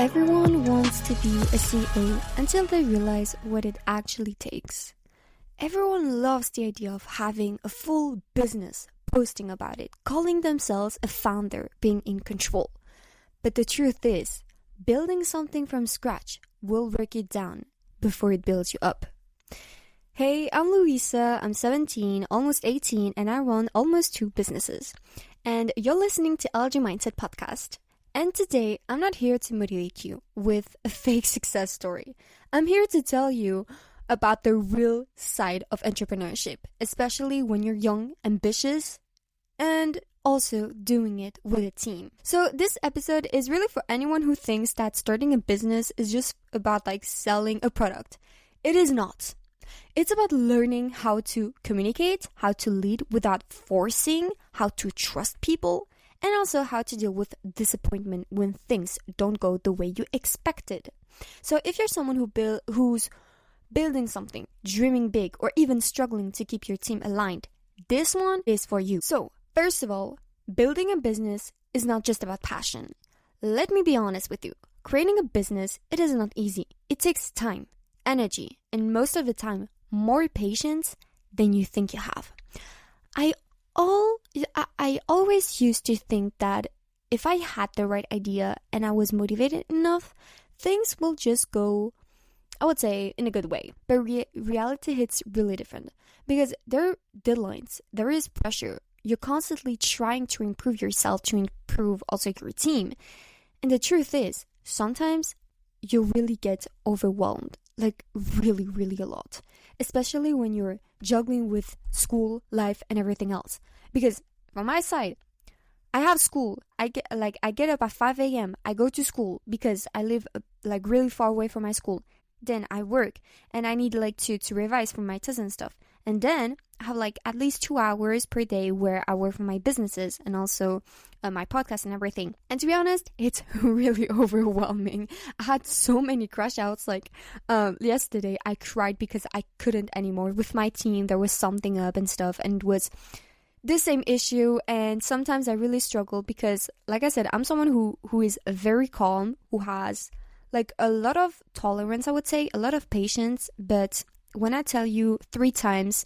Everyone wants to be a CEO until they realize what it actually takes. Everyone loves the idea of having a full business, posting about it, calling themselves a founder, being in control. But the truth is, building something from scratch will break you down before it builds you up. Hey, I'm Louisa, I'm 17, almost 18, and I run almost 2 businesses. And you're listening to LG Mindset Podcast. And today, I'm not here to motivate you with a fake success story. I'm here to tell you about the real side of entrepreneurship, especially when you're young, ambitious, and also doing it with a team. So this episode is really for anyone who thinks that starting a business is just about selling a product. It is not. It's about learning how to communicate, how to lead without forcing, how to trust people, and also how to deal with disappointment when things don't go the way you expected. So if you're someone who's building something, dreaming big, or even struggling to keep your team aligned, this one is for you. So first of all, building a business is not just about passion. Let me be honest with you. Creating a business, it is not easy. It takes time, energy, and most of the time, more patience than you think you have. I always used to think that if I had the right idea and I was motivated enough, things will just go, I would say, in a good way. But reality hits really different because there are deadlines, there is pressure. You're constantly trying to improve yourself, to improve also your team. And the truth is, sometimes you really get overwhelmed, really, really a lot. Especially when you're juggling with school, life, and everything else. Because from my side, I have school. I get up at 5 a.m. I go to school because I live really far away from my school. Then I work and I need to revise for my tests and stuff. And then I have at least 2 hours per day where I work for my businesses and also my podcast and everything. And to be honest, it's really overwhelming. I had so many crash outs. Yesterday, I cried because I couldn't anymore. With my team, there was something up and stuff, and it was the same issue. And sometimes I really struggle because, like I said, I'm someone who is very calm, who has a lot of tolerance, I would say, a lot of patience. But when I tell you 3 times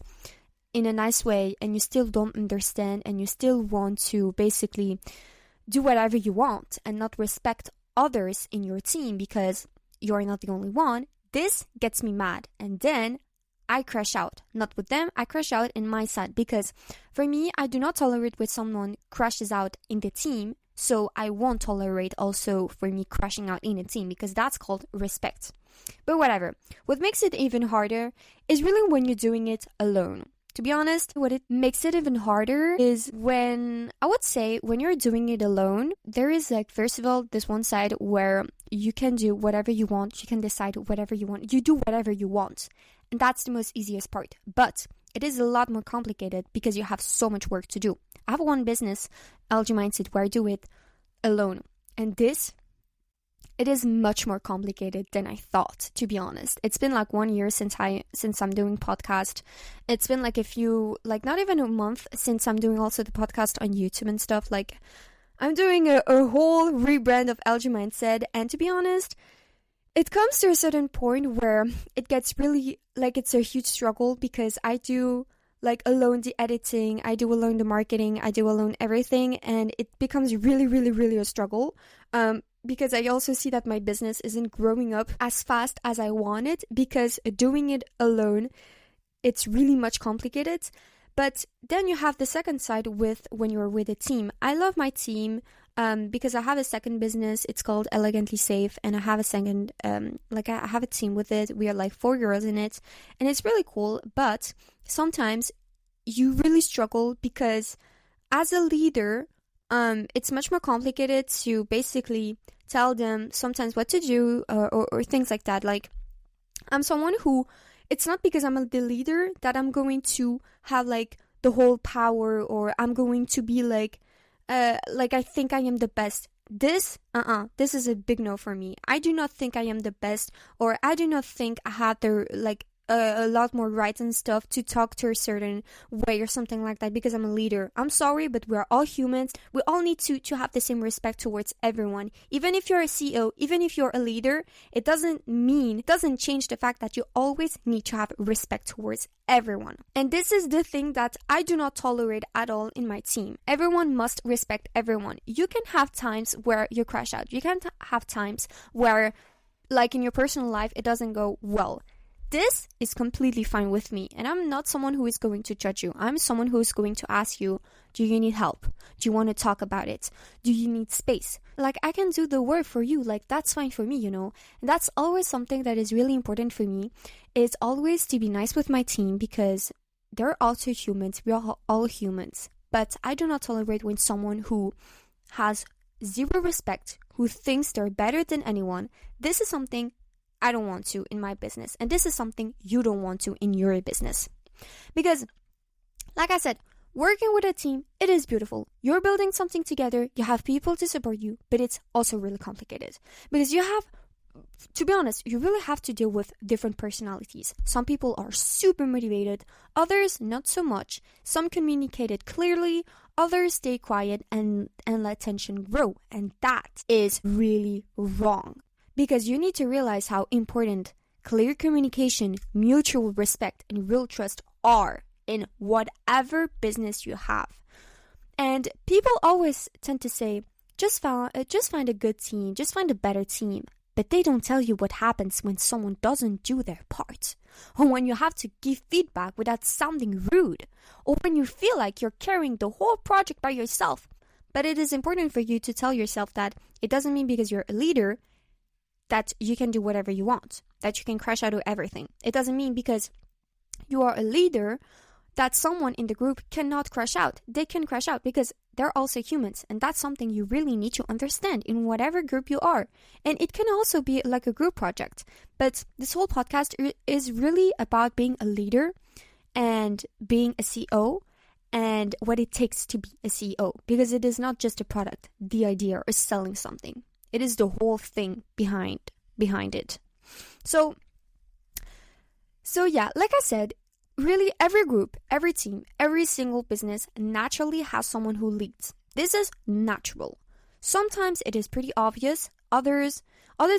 in a nice way and you still don't understand and you still want to basically do whatever you want and not respect others in your team because you're not the only one, this gets me mad. And then I crash out. Not with them, I crash out in my side because for me, I do not tolerate when someone crashes out in the team. So I won't tolerate also for me crashing out in a team because that's called respect. But whatever. What makes it even harder is really when you're doing it alone. To be honest, what it makes it even harder is when you're doing it alone, there is first of all, this one side where you can do whatever you want. You can decide whatever you want. You do whatever you want. And that's the most easiest part. But it is a lot more complicated because you have so much work to do. I have one business, LG Mindset, where I do it alone. And it is much more complicated than I thought, to be honest. It's been 1 year since I'm doing podcast. It's been a few, not even a month since I'm doing also the podcast on YouTube and stuff. I'm doing a whole rebrand of LG Mindset. And to be honest, it comes to a certain point where it gets really, it's a huge struggle because I do alone the editing, I do alone the marketing, I do alone everything, and it becomes really, really, really a struggle. Because I also see that my business isn't growing up as fast as I want it because doing it alone, it's really much complicated. But then you have the second side when you're with a team. I love my team because I have a second business. It's called Elegantly Safe, and I have a second, I have a team with it. We are 4 girls in it, and it's really cool. But sometimes you really struggle because as a leader, it's much more complicated to basically tell them sometimes what to do or things like that. I'm someone who, it's not because I'm the leader that I'm going to have the whole power or I'm going to be I think I am the best. This is a big no for me. I do not think I am the best, or I do not think I have the a lot more rights and stuff to talk to a certain way or something like that because I'm a leader. I'm sorry, but we're all humans. We all need to have the same respect towards everyone. Even if you're a CEO, even if you're a leader, it doesn't change the fact that you always need to have respect towards everyone. And this is the thing that I do not tolerate at all in my team. Everyone must respect everyone. You can have times where you crash out. You can have times where, like in your personal life, it doesn't go well. This is completely fine with me, and I'm not someone who is going to judge you. I'm someone who is going to ask you, do you need help? Do you want to talk about it? Do you need space? Like, I can do the work for you. Like, that's fine for me, And that's always something that is really important for me. It's always to be nice with my team because they're also humans. We are all humans. But I do not tolerate when someone who has zero respect, who thinks they're better than anyone, this is something I don't want to in my business. And this is something you don't want to in your business. Because, like I said, working with a team, it is beautiful. You're building something together. You have people to support you. But it's also really complicated. Because you have, to be honest, you really have to deal with different personalities. Some people are super motivated. Others, not so much. Some communicate it clearly. Others stay quiet and let tension grow. And that is really wrong. Because you need to realize how important clear communication, mutual respect, and real trust are in whatever business you have. And people always tend to say, just find a good team, just find a better team. But they don't tell you what happens when someone doesn't do their part. Or when you have to give feedback without sounding rude. Or when you feel like you're carrying the whole project by yourself. But it is important for you to tell yourself that it doesn't mean because you're a leader that you can do whatever you want, that you can crash out of everything. It doesn't mean because you are a leader that someone in the group cannot crash out. They can crash out because they're also humans, and that's something you really need to understand in whatever group you are. And it can also be like a group project. But this whole podcast is really about being a leader and being a CEO and what it takes to be a CEO, because it is not just a product, the idea, or selling something. It is the whole thing behind it. So yeah, like I said, really every group, every team, every single business naturally has someone who leads. This is natural. Sometimes it is pretty obvious. Other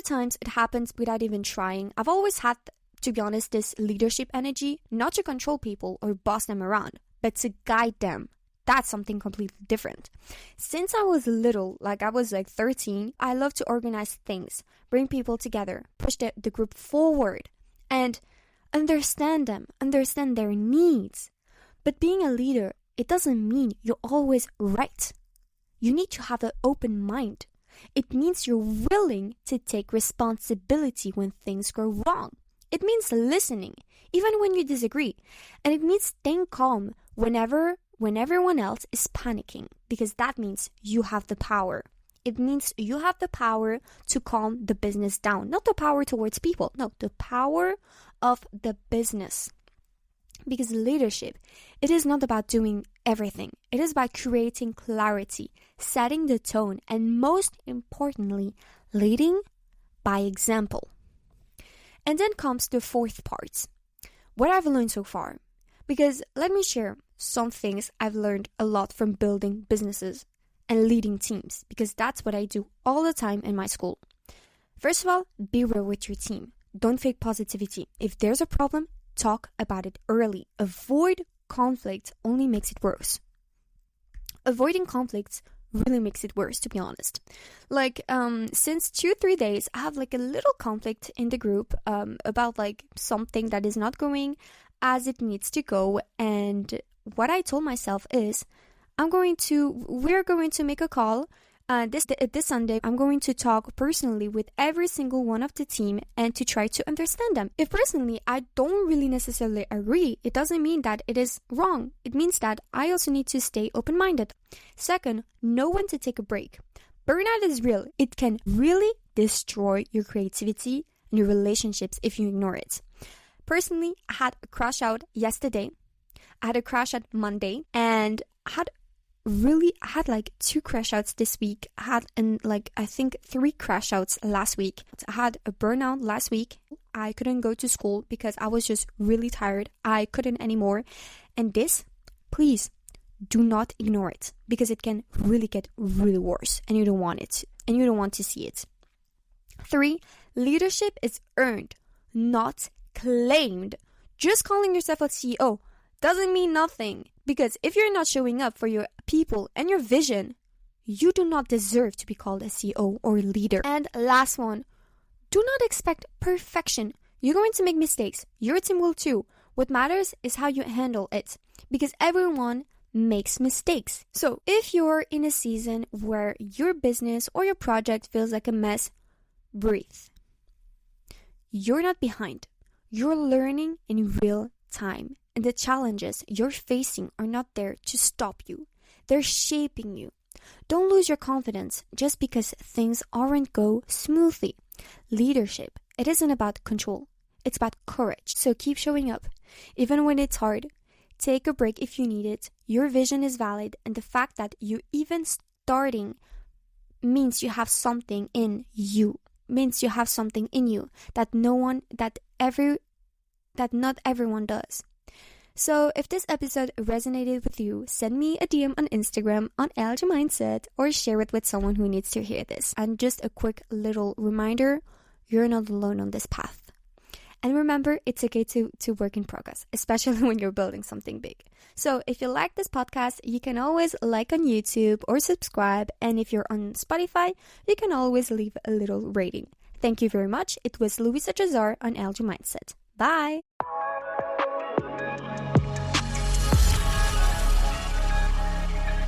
times it happens without even trying. I've always had, to be honest, this leadership energy, not to control people or boss them around, but to guide them. That's something completely different. Since I was little, like I was like 13, I love to organize things, bring people together, push the group forward, and understand them, understand their needs. But being a leader, it doesn't mean you're always right. You need to have an open mind. It means you're willing to take responsibility when things go wrong. It means listening, even when you disagree. And it means staying calm when everyone else is panicking, because that means you have the power. It means you have the power to calm the business down. Not the power towards people. No, the power of the business. Because leadership, it is not about doing everything. It is about creating clarity, setting the tone, and most importantly, leading by example. And then comes the fourth part. What I've learned so far. Because let me share some things I've learned a lot from building businesses and leading teams, because that's what I do all the time in my school. First of all, be real with your team. Don't fake positivity. If there's a problem, talk about it early. Avoid conflict only makes it worse. Avoiding conflicts really makes it worse, to be honest. Like, since 2-3 days, I have like a little conflict in the group about like something that is not going as it needs to go. And what I told myself is, we're going to make a call this Sunday. I'm going to talk personally with every single one of the team and to try to understand them. If personally I don't really necessarily agree, it doesn't mean that it is wrong. It means that I also need to stay open-minded. Second, know when to take a break. Burnout is real. It can really destroy your creativity and your relationships if you ignore it. Personally, I had a crash out yesterday. I had a crash out Monday, and I had like 2 crash outs this week. I had I think 3 crash outs last week. I had a burnout last week. I couldn't go to school because I was just really tired. I couldn't anymore. And this, please do not ignore it, because it can really get really worse and you don't want it, and you don't want to see it. 3, leadership is earned, not claimed. Just calling yourself a CEO doesn't mean nothing, because if you're not showing up for your people and your vision, you do not deserve to be called a CEO or leader. And last one, do not expect perfection. You're going to make mistakes. Your team will too. What matters is how you handle it, because everyone makes mistakes. So if you're in a season where your business or your project feels like a mess, breathe. You're not behind. You're learning in real time, and the challenges you're facing are not there to stop you. They're shaping you. Don't lose your confidence just because things aren't go smoothly. Leadership, it isn't about control. It's about courage. So keep showing up. Even when it's hard, take a break if you need it. Your vision is valid, and the fact that you even starting means you have something in you. Means you have something in you that not everyone does. So if this episode resonated with you, send me a DM on Instagram on LG Mindset, or share it with someone who needs to hear this. And just a quick little reminder, you're not alone on this path. And remember, it's okay to work in progress, especially when you're building something big. So if you like this podcast, you can always like on YouTube or subscribe. And if you're on Spotify, you can always leave a little rating. Thank you very much. It was Louisa Jazar on LG Mindset. Bye!